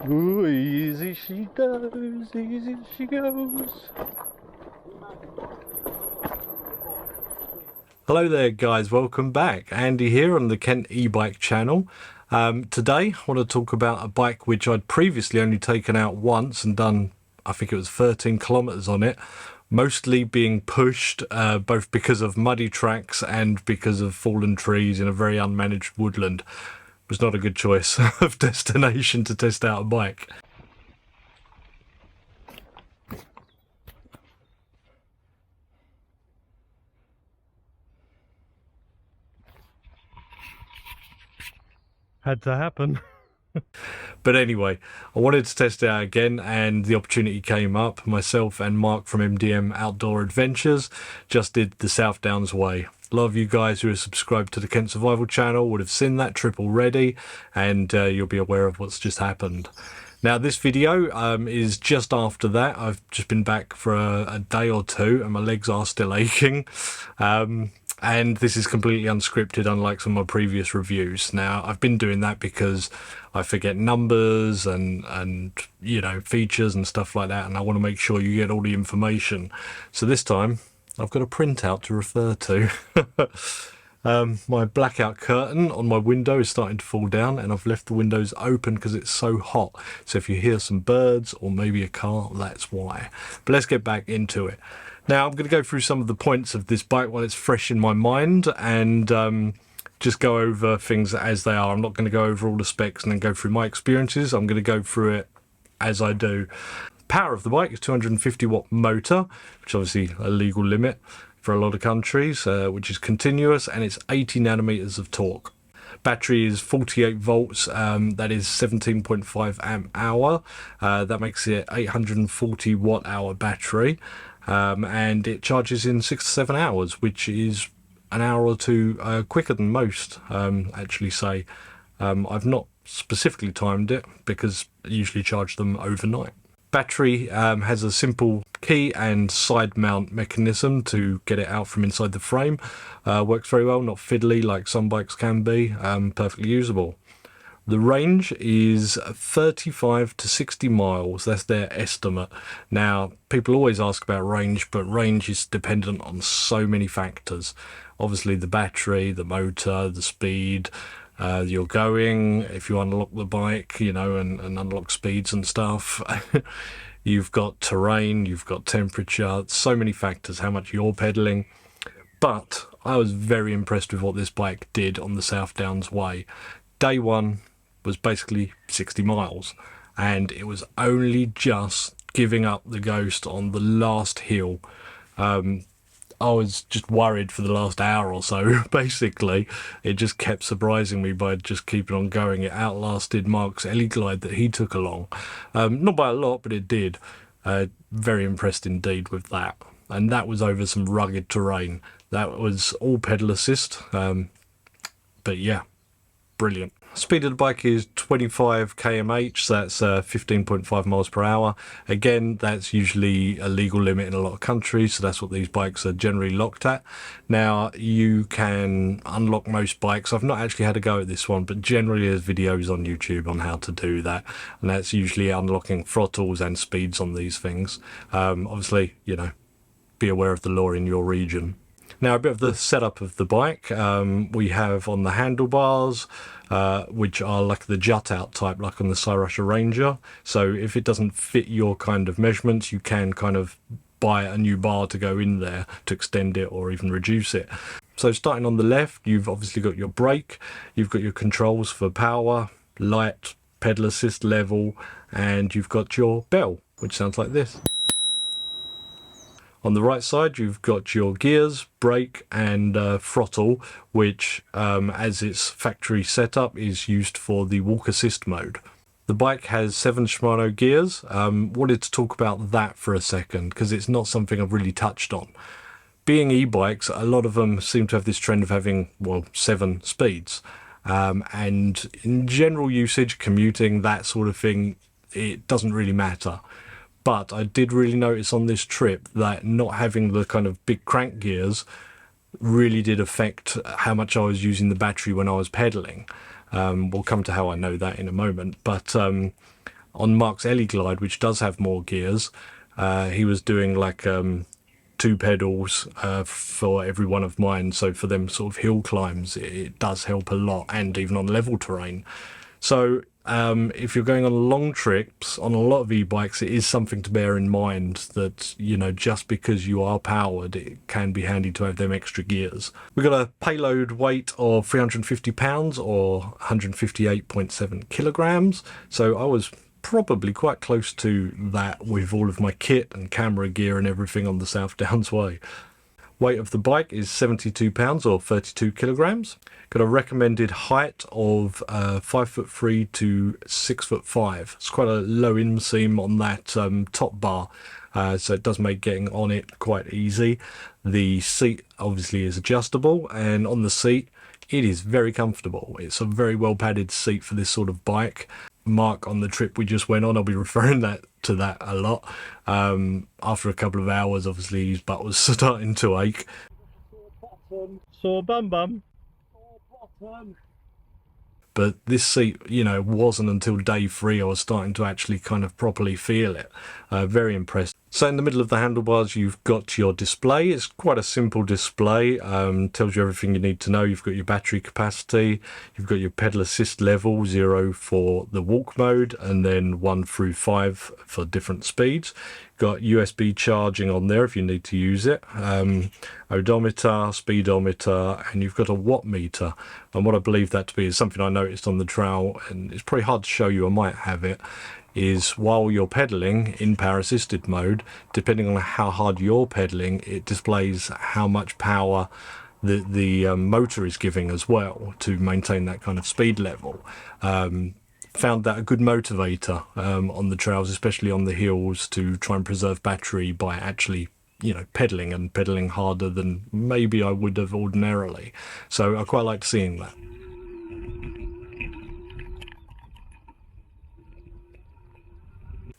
Ooh, easy she does, easy she goes. Hello there guys, welcome back. Andy here on the Kent E-Bike channel. Today I want to talk about a bike which I'd previously only taken out once and done, I think it was 13 kilometers on it, mostly being pushed both because of muddy tracks and because of fallen trees in a very unmanaged woodland. It was not a good choice of destination to test out a bike. Had to happen. But anyway, I wanted to test it out again and the opportunity came up. Myself and Mark from MDM Outdoor Adventures just did the South Downs Way. A lot of you guys who are subscribed to the Kent Survival channel would have seen that trip already, and you'll be aware of what's just happened. Now this video is just after that. I've just been back for a day or two and my legs are still aching. And this is completely unscripted, unlike some of my previous reviews. Now, I've been doing that because I forget numbers and you know, features and stuff like that, and I want to make sure you get all the information. So this time, I've got a printout to refer to. My blackout curtain on my window is starting to fall down, and I've left the windows open because it's so hot. So if you hear some birds or maybe a car, that's why. But let's get back into it. Now, I'm going to go through some of the points of this bike while it's fresh in my mind and just go over things as they are. I'm not going to go over all the specs and then go through my experiences. I'm going to go through it as I do. Power of the bike is 250 watt motor, which is obviously a legal limit for a lot of countries, which is continuous, and it's 80 nanometers of torque. Battery is 48 volts, that is 17.5 amp hour. That makes it 840 watt hour battery. And it charges in 6 to 7 hours, which is an hour or two quicker than most actually say. I've not specifically timed it because I usually charge them overnight. Battery has a simple key and side mount mechanism to get it out from inside the frame. Works very well, not fiddly like some bikes can be, perfectly usable. The range is 35 to 60 miles. That's their estimate. Now, people always ask about range, but range is dependent on so many factors. Obviously, the battery, the motor, the speed you're going, if you unlock the bike, you know, and unlock speeds and stuff. You've got terrain, you've got temperature, so many factors, how much you're pedaling. But I was very impressed with what this bike did on the South Downs Way. Day one was basically 60 miles, and it was only just giving up the ghost on the last hill. I was just worried for the last hour or so. Basically, it just kept surprising me by just keeping on going. It outlasted Mark's Ellie Glide that he took along. Not by a lot, but it did. Very impressed indeed with that. And that was over some rugged terrain. That was all pedal assist. But yeah, brilliant. Speed of the bike is 25 km/h, so that's 15.5 miles per hour. Again, that's usually a legal limit in a lot of countries, so that's what these bikes are generally locked at. Now, you can unlock most bikes. I've not actually had a go at this one, but generally there's videos on YouTube on how to do that, and that's usually unlocking throttles and speeds on these things. Obviously, you know, be aware of the law in your region. Now, a bit of the setup of the bike. We have on the handlebars, which are like the jut out type, like on the Cyrusha Ranger. So if it doesn't fit your kind of measurements, you can kind of buy a new bar to go in there to extend it or even reduce it. So starting on the left, you've obviously got your brake, you've got your controls for power, light, pedal assist, level, and you've got your bell, which sounds like this. On the right side, you've got your gears, brake, and throttle, which, as its factory setup, is used for the walk assist mode. The bike has 7 Shimano gears. Wanted to talk about that for a second, because it's not something I've really touched on. Being e-bikes, a lot of them seem to have this trend of having, well, 7 speeds. And in general usage, commuting, that sort of thing, it doesn't really matter. But I did really notice on this trip that not having the kind of big crank gears really did affect how much I was using the battery when I was pedaling. We'll come to how I know that in a moment. But On Mark's Ellie Glide, which does have more gears, he was doing like 2 pedals for every one of mine. So for them sort of hill climbs, it does help a lot, and even on level terrain. So if you're going on long trips on a lot of e-bikes, it is something to bear in mind that, you know, just because you are powered, it can be handy to have them extra gears. We've got a payload weight of 350 pounds or 158.7 kilograms. So I was probably quite close to that with all of my kit and camera gear and everything on the South Downs Way. Weight of the bike is 72 pounds or 32 kilograms. Got a recommended height of 5'3" to 6'5". It's quite a low inseam on that top bar, so it does make getting on it quite easy. The seat obviously is adjustable, and on the seat it is very comfortable. It's a very well padded seat for this sort of bike. Mark, on the trip we just went on, I'll be referring to that a lot. After a couple of hours, obviously his butt was starting to ache. Sore bum bum. But this seat, you know, wasn't until day 3 I was starting to actually kind of properly feel it. Very impressed. So in the middle of the handlebars, you've got your display. It's quite a simple display. Tells you everything you need to know. You've got your battery capacity. You've got your pedal assist level, 0 for the walk mode, and then 1 through 5 for different speeds. Got USB charging on there if you need to use it. Odometer, speedometer, and you've got a watt meter. And what I believe that to be is something I noticed on the trail, and it's probably hard to show you, I might have it, is while you're pedaling in power assisted mode, depending on how hard you're pedaling, it displays how much power the motor is giving as well to maintain that kind of speed level. Found that a good motivator on the trails, especially on the hills, to try and preserve battery by actually, you know, pedaling harder than maybe I would have ordinarily. So I quite liked seeing that.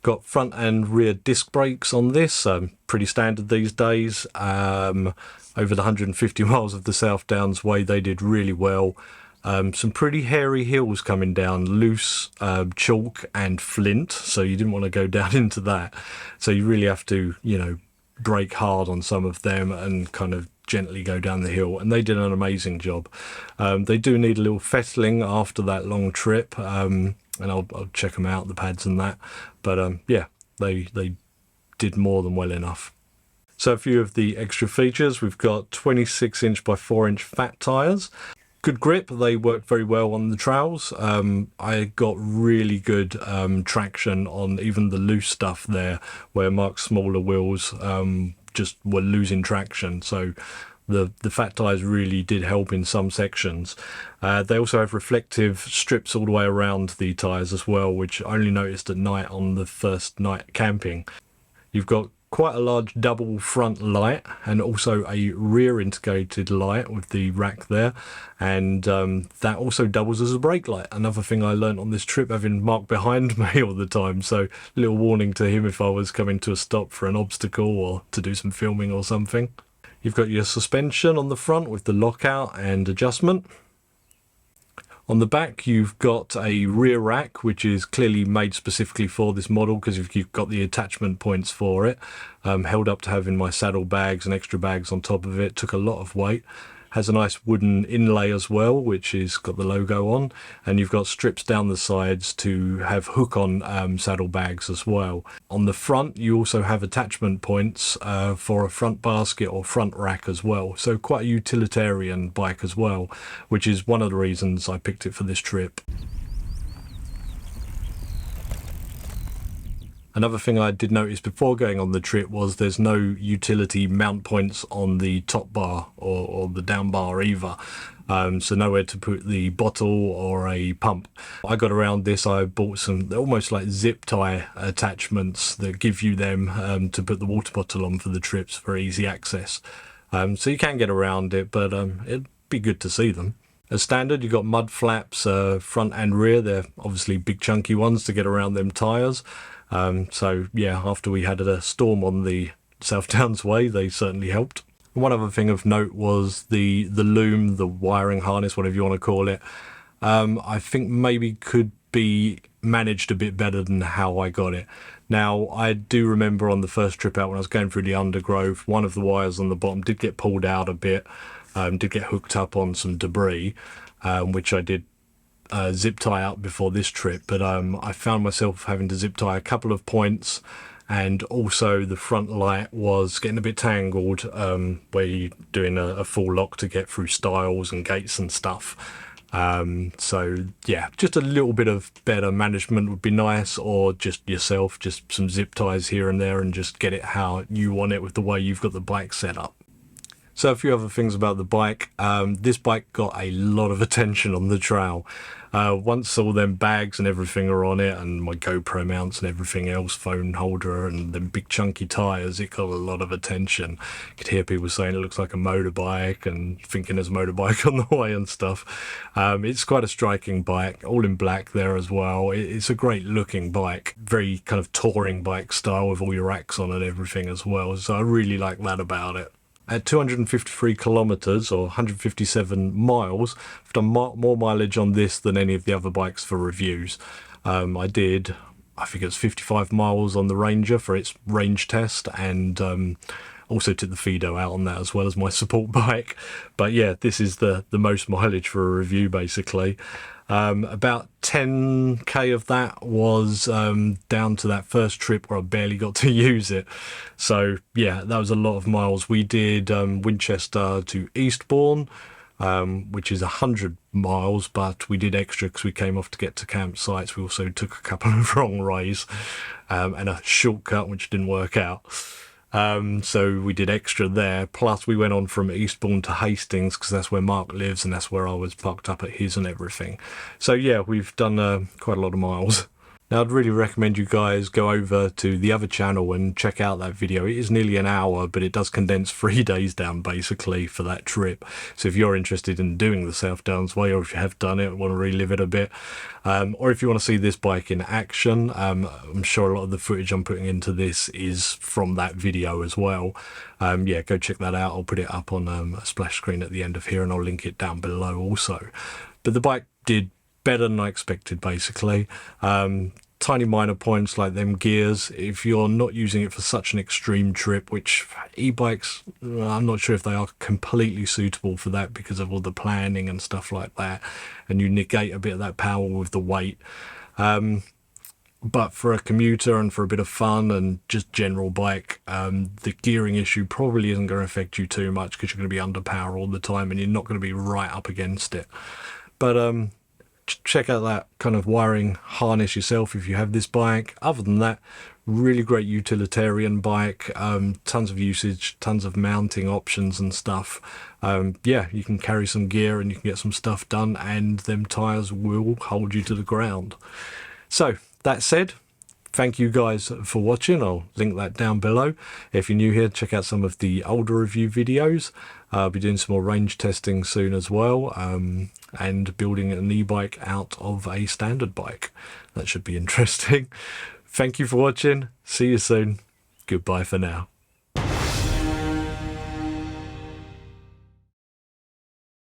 Got front and rear disc brakes on this, pretty standard these days. Over the 150 miles of the South Downs Way, they did really well. Some pretty hairy hills coming down, loose chalk and flint, so you didn't want to go down into that. So you really have to, you know, brake hard on some of them and kind of gently go down the hill, and they did an amazing job. They do need a little fettling after that long trip, and I'll check them out, the pads and that. But yeah, they did more than well enough. So a few of the extra features, we've got 26" by 4" fat tyres. Good grip, they work very well on the trails. I got really good traction on even the loose stuff there, where Mark's smaller wheels just were losing traction. So the fat tyres really did help in some sections. They also have reflective strips all the way around the tyres as well, which I only noticed at night on the first night camping. You've got quite a large double front light and also a rear integrated light with the rack there, and that also doubles as a brake light. Another thing I learned on this trip, having Mark behind me all the time, so a little warning to him if I was coming to a stop for an obstacle or to do some filming or something. You've got your suspension on the front with the lockout and adjustment. On the back, you've got a rear rack, which is clearly made specifically for this model because you've got the attachment points for it. Held up to having my saddle bags and extra bags on top of it. Took a lot of weight. Has a nice wooden inlay as well, which is got the logo on. And you've got strips down the sides to have hook-on saddle bags as well. On the front, you also have attachment points for a front basket or front rack as well. So quite a utilitarian bike as well, which is one of the reasons I picked it for this trip. Another thing I did notice before going on the trip was there's no utility mount points on the top bar or the down bar either. So nowhere to put the bottle or a pump. I got around this, I bought some almost like zip tie attachments that give you them to put the water bottle on for the trips for easy access. So you can get around it, but it'd be good to see them. As standard, you've got mud flaps front and rear. They're obviously big chunky ones to get around them tyres. So yeah, after we had a storm on the South Downs Way, they certainly helped. One other thing of note was the loom, the wiring harness, whatever you want to call it. I think maybe could be managed a bit better than how I got it. Now, I do remember on the first trip out when I was going through the undergrowth, one of the wires on the bottom did get pulled out a bit, did get hooked up on some debris, which I did zip tie up before this trip, but I found myself having to zip tie a couple of points, and also the front light was getting a bit tangled where you're doing a full lock to get through stiles and gates and stuff. So yeah, just a little bit of better management would be nice, or just yourself, just some zip ties here and there, and just get it how you want it with the way you've got the bike set up. So a few other things about the bike. This bike got a lot of attention on the trail. Once all them bags and everything are on it, and my GoPro mounts and everything else, phone holder and them big chunky tyres, it got a lot of attention. You could hear people saying it looks like a motorbike and thinking there's a motorbike on the way and stuff. It's quite a striking bike, all in black there as well. It's a great looking bike, very kind of touring bike style with all your racks on and everything as well. So I really like that about it. At 253 kilometers or 157 miles, I've done more mileage on this than any of the other bikes for reviews. I think it was 55 miles on the Ranger for its range test, and also took the Fido out on that as well as my support bike. But yeah, this is the most mileage for a review basically. About 10k of that was down to that first trip where I barely got to use it. So yeah, that was a lot of miles. We did Winchester to Eastbourne, which is 100 miles, but we did extra because we came off to get to campsites. We also took a couple of wrong ways and a shortcut which didn't work out. So we did extra there, plus we went on from Eastbourne to Hastings because that's where Mark lives and that's where I was parked up at his and everything. So yeah, we've done quite a lot of miles. Now I'd really recommend you guys go over to the other channel and check out that video. It is nearly an hour, but it does condense 3 days down basically for that trip. So if you're interested in doing the South Downs Way, or if you have done it, want to relive it a bit, or if you want to see this bike in action, I'm sure a lot of the footage I'm putting into this is from that video as well. Yeah, go check that out. I'll put it up on a splash screen at the end of here, and I'll link it down below also. But the bike did better than I expected basically. Tiny minor points like them gears, if you're not using it for such an extreme trip, which e-bikes, I'm not sure if they are completely suitable for that because of all the planning and stuff like that, and you negate a bit of that power with the weight. But for a commuter and for a bit of fun and just general bike, the gearing issue probably isn't going to affect you too much because you're going to be under power all the time and you're not going to be right up against it. But check out that kind of wiring harness yourself if you have this bike. Other than that, really great utilitarian bike, tons of usage, tons of mounting options and stuff. Yeah, you can carry some gear and you can get some stuff done, and them tyres will hold you to the ground. So that said, thank you guys for watching. I'll link that down below. If you're new here, check out some of the older review videos. I'll be doing some more range testing soon as well, and building an e-bike out of a standard bike. That should be interesting. Thank you for watching. See you soon. Goodbye for now.